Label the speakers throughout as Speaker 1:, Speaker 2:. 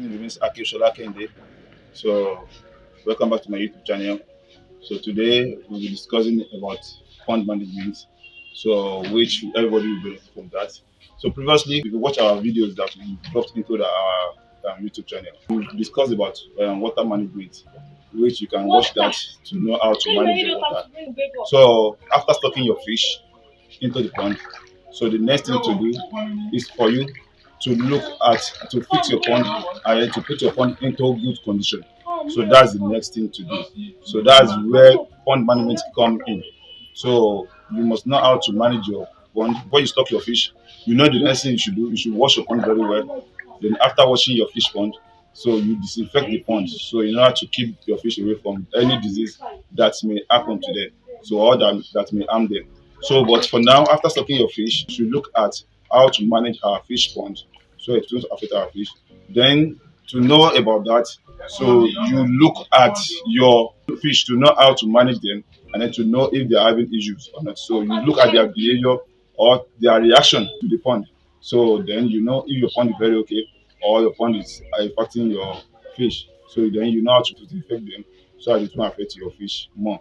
Speaker 1: name remains Akil Shola Kende. So, welcome back to my YouTube channel. So, today we'll be discussing about fund management. So, which everybody will benefit from that. So, previously, if you watch our videos that we dropped into our YouTube channel, we discussed about water management, which you can watch that to know how to manage your water. So, after stocking your fish into the pond, so the next thing to do is for you to look at to fix your pond and to put your pond into good condition. So that's the next thing to do. So that's where pond management come in. So you must know how to manage your pond. Before you stock your fish, you know the next thing you should do. You should wash your pond very well. Then after washing your fish pond, so you disinfect the pond. So you know how to keep your fish away from any disease that may happen to them. So all that may harm them. So, but for now, after stocking your fish, you should look at how to manage our fish pond so it won't affect our fish. Then, to know about that, so you look at your fish to know how to manage them and then to know if they are having issues or not. So, you look at their behavior or their reaction to the pond. So, then you know if your pond is very okay or your pond is affecting your fish. So, then you know how to disinfect them so that it won't affect your fish more.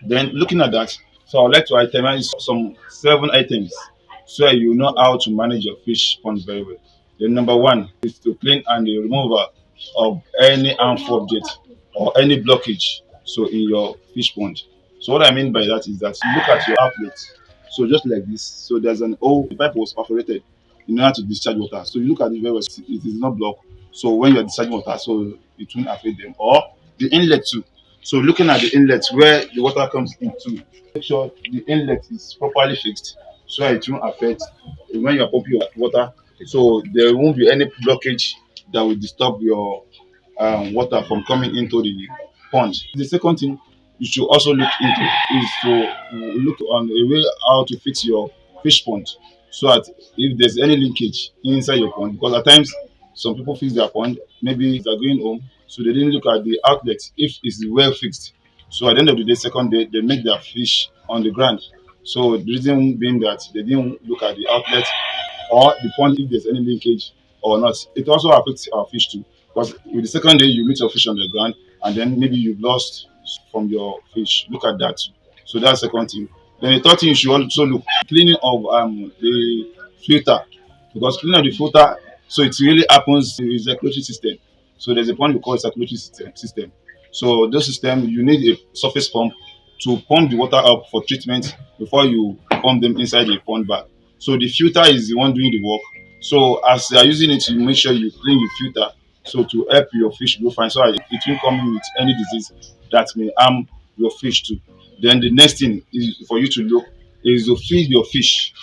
Speaker 1: Then looking at that, so I'd like to itemize some 7 items so you know how to manage your fish pond very well. Then number one is to clean and the removal of any harmful object or any blockage so in your fish pond. So what I mean by that is that you look at your outlet. So just like this, so there's an hole, the pipe was perforated in order to discharge water. So you look at it very well, it is not blocked. So when you're discharging water, so it won't affect them. Or the inlet too. So looking at the inlet where the water comes into, make sure the inlet is properly fixed so it won't affect when you're pumping your water. So there won't be any blockage that will disturb your water from coming into the pond. The second thing you should also look into is to look on a way how to fix your fish pond so that if there's any linkage inside your pond, because at times some people fix their pond, maybe they're going home, so they didn't look at the outlet if it's well fixed. So at the end of the day, second day, they make their fish on the ground. So the reason being that they didn't look at the outlet or the pond if there's any linkage or not. It also affects our fish too. Because with the second day you meet your fish on the ground and then maybe you've lost from your fish. Look at that too. So that's the second thing. Then the third thing you should also look cleaning of the filter. Because cleaning of the filter, so it really happens in the circulatory system. So there's a pond we call a circulatory system. So this system you need a surface pump to pump the water up for treatment before you pump them inside the pond bag. So the filter is the one doing the work. So as you are using it, you make sure you clean the filter so to help your fish grow fine so that it won't come in with any disease that may harm your fish too. Then the next thing is for you to look is to feed your fish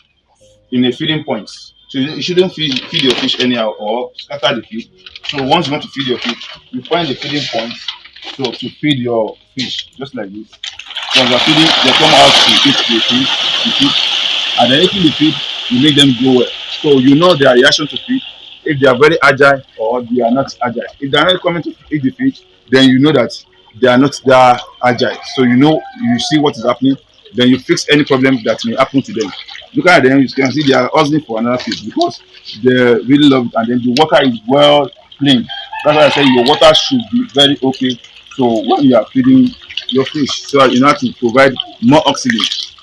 Speaker 1: in a feeding point. So you shouldn't feed your fish anyhow or scatter the feed. So once you want to feed your fish, you find the feeding point so to feed your fish just like this. So as you're feeding, they come out to eat the feed, and then eating the feed, you make them grow well. So you know their reaction to feed, if they are very agile or they are not agile. If they are not coming to eat the feed, then you know that they are not that agile. So you know you see what is happening, then you fix any problem that may happen to them. Look at them, you can see they are hustling for another fish because they really love it, and then the water is well clean. That's why I say your water should be very okay. So when you are feeding your fish, so you have to provide more oxygen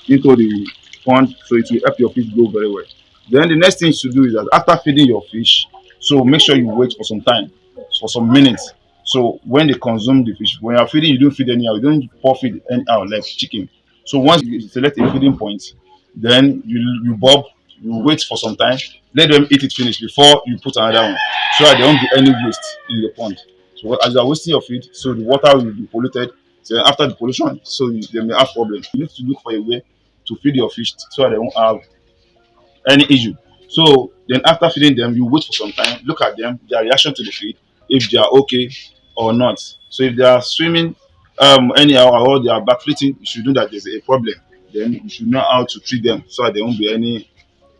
Speaker 1: into the pond so it will help your fish grow very well. Then the next thing to do is that after feeding your fish, so make sure you wait for some time, for some minutes. So when they consume the fish, when you are feeding, you don't feed anyhow, you don't pour feed anyhow like chicken. So once you select a feeding point, then you bob, you wait for some time, let them eat it finish before you put another one, so that there won't be any waste in the pond. So as you are wasting your feed, so the water will be polluted. So after the pollution, so they may have problems. You need to look for a way to feed your fish so that they won't have any issue. So then after feeding them, you wait for some time, look at them, their reaction to the feed, if they are okay or not. So if they are swimming anyhow or they are backflipping, you should know that there's a problem. Then you should know how to treat them so that there won't be any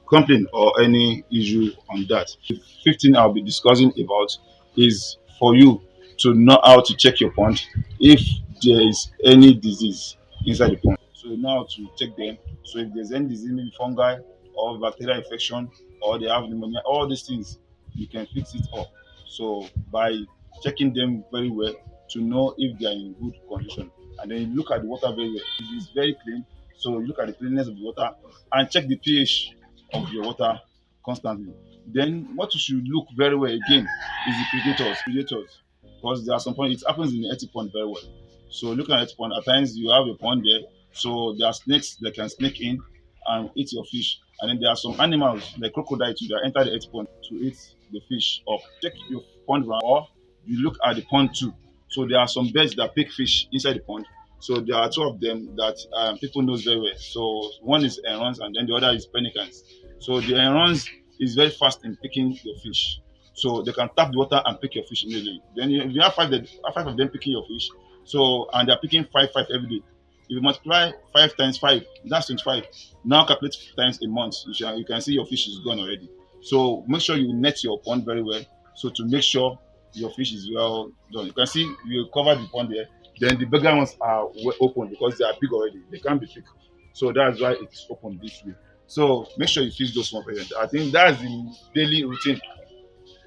Speaker 1: complaint or any issue on that. The fifth thing I'll be discussing about is for you to know how to check your pond if there is any disease inside the pond. So you know how to check them. So if there's any disease, maybe fungi or bacterial infection or they have pneumonia, all these things you can fix it up. So by checking them very well to know if they are in good condition, and then you look at the water very well. If it's very clean, so you look at the cleanness of the water and check the pH of your water constantly. Then what you should look very well again is the predators, because there are some point it happens in the earthy pond very well. So looking at earthy pond, at times you have a pond there, so there are snakes that can snake in and eat your fish. And then there are some animals like crocodile too that enter the earthy pond to eat the fish up. Check your pond ground, or you look at the pond too. So there are some birds that pick fish inside the pond. So there are two of them that people knows very well. So one is herons and then the other is pelicans. So the herons is very fast in picking your fish. So they can tap the water and pick your fish immediately. Then you have five of them picking your fish. So and they're picking five every day. If you multiply 5 times 5, that's 25. Now calculate times a month. You can see your fish is gone already. So make sure you net your pond very well. So to make sure your fish is well done. You can see you cover the pond there. Then the bigger ones are open because they are big already. They can't be thick. So that's why it's open this way. So make sure you fish those one present. I think that's the daily routine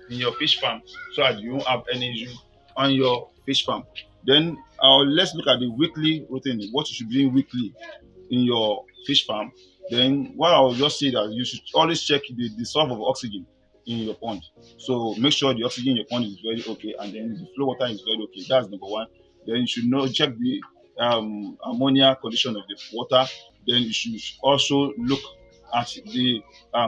Speaker 1: in your fish farm so that you won't have any issue on your fish farm. Then let's look at the weekly routine, what you should be doing weekly in your fish farm. Then what I will just say that you should always check the source of oxygen in your pond. So make sure the oxygen in your pond is very okay, and then the flow water is very okay. That's number one. Then you should know check the ammonia condition of the water. Then you should also look at the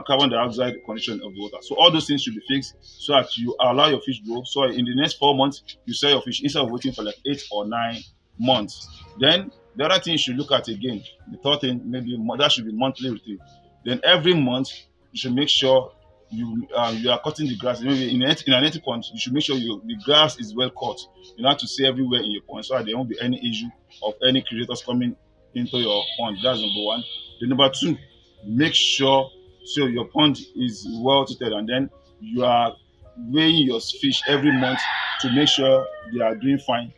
Speaker 1: carbon dioxide condition of the water. So all those things should be fixed so that you allow your fish grow. So in the next 4 months, you sell your fish instead of waiting for like 8 or 9 months. Then the other thing you should look at again, the third thing, maybe that should be monthly routine. Then every month you should make sure you are cutting the grass. Maybe in an native pond, you should make sure the grass is well cut. You don't have to see everywhere in your pond so that there won't be any issue of any creators coming into your pond. That's number one. Then number two, make sure so your pond is well treated, and then you are weighing your fish every month to make sure they are doing fine.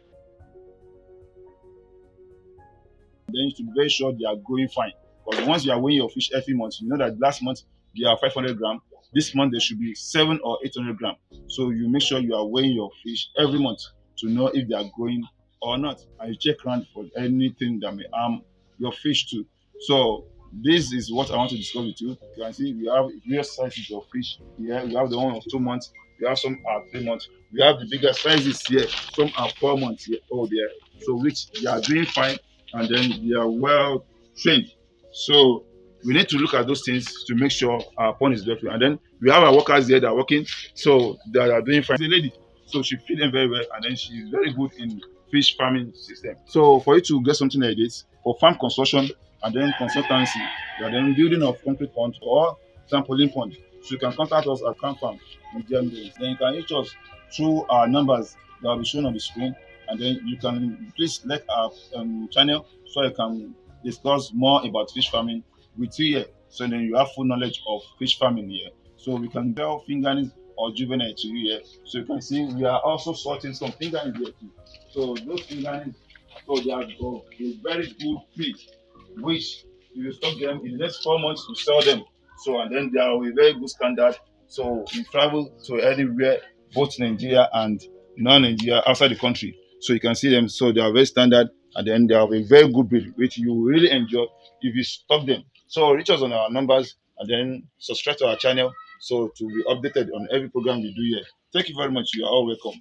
Speaker 1: Then you should be very sure they are growing fine, because once you are weighing your fish every month, you know that last month they are 500 gram, this month they should be 7 or 800 gram. So you make sure you are weighing your fish every month to know if they are growing or not, and you check around for anything that may harm your fish too. So this is what I want to discuss with you. You can see we have various sizes of fish here. We have the one of 2 months. We have some are 3 months. We have the bigger sizes here. Some are 4 months here. Oh, there. So which they are doing fine, and then they are well trained. So we need to look at those things to make sure our pond is well. And then we have our workers there that are working, so they are doing fine. The lady, so she feed them very well, and then she is very good in fish farming system. So for you to get something like this for farm construction and then consultancy, you are then building of concrete pond or trampoline pond, so you can contact us at Camp Farm in Germany. Then you can reach us through our numbers that will be shown on the screen, and then you can please like our channel so you can discuss more about fish farming with you here. So then you have full knowledge of fish farming here. So we can sell fingerlings or juvenile to you here. So you can see we are also sorting some fingerlings here too. So those fingerlings, so they are a very good feed, which if you stock them in the next 4 months, you sell them. So and then they are a very good standard. So you travel to anywhere, both Nigeria and non-Nigeria, outside the country. So you can see them. So they are very standard, and then they have a very good breed, which you will really enjoy if you stock them. So reach us on our numbers and then subscribe to our channel so to be updated on every program we do here. Thank you very much. You are all welcome.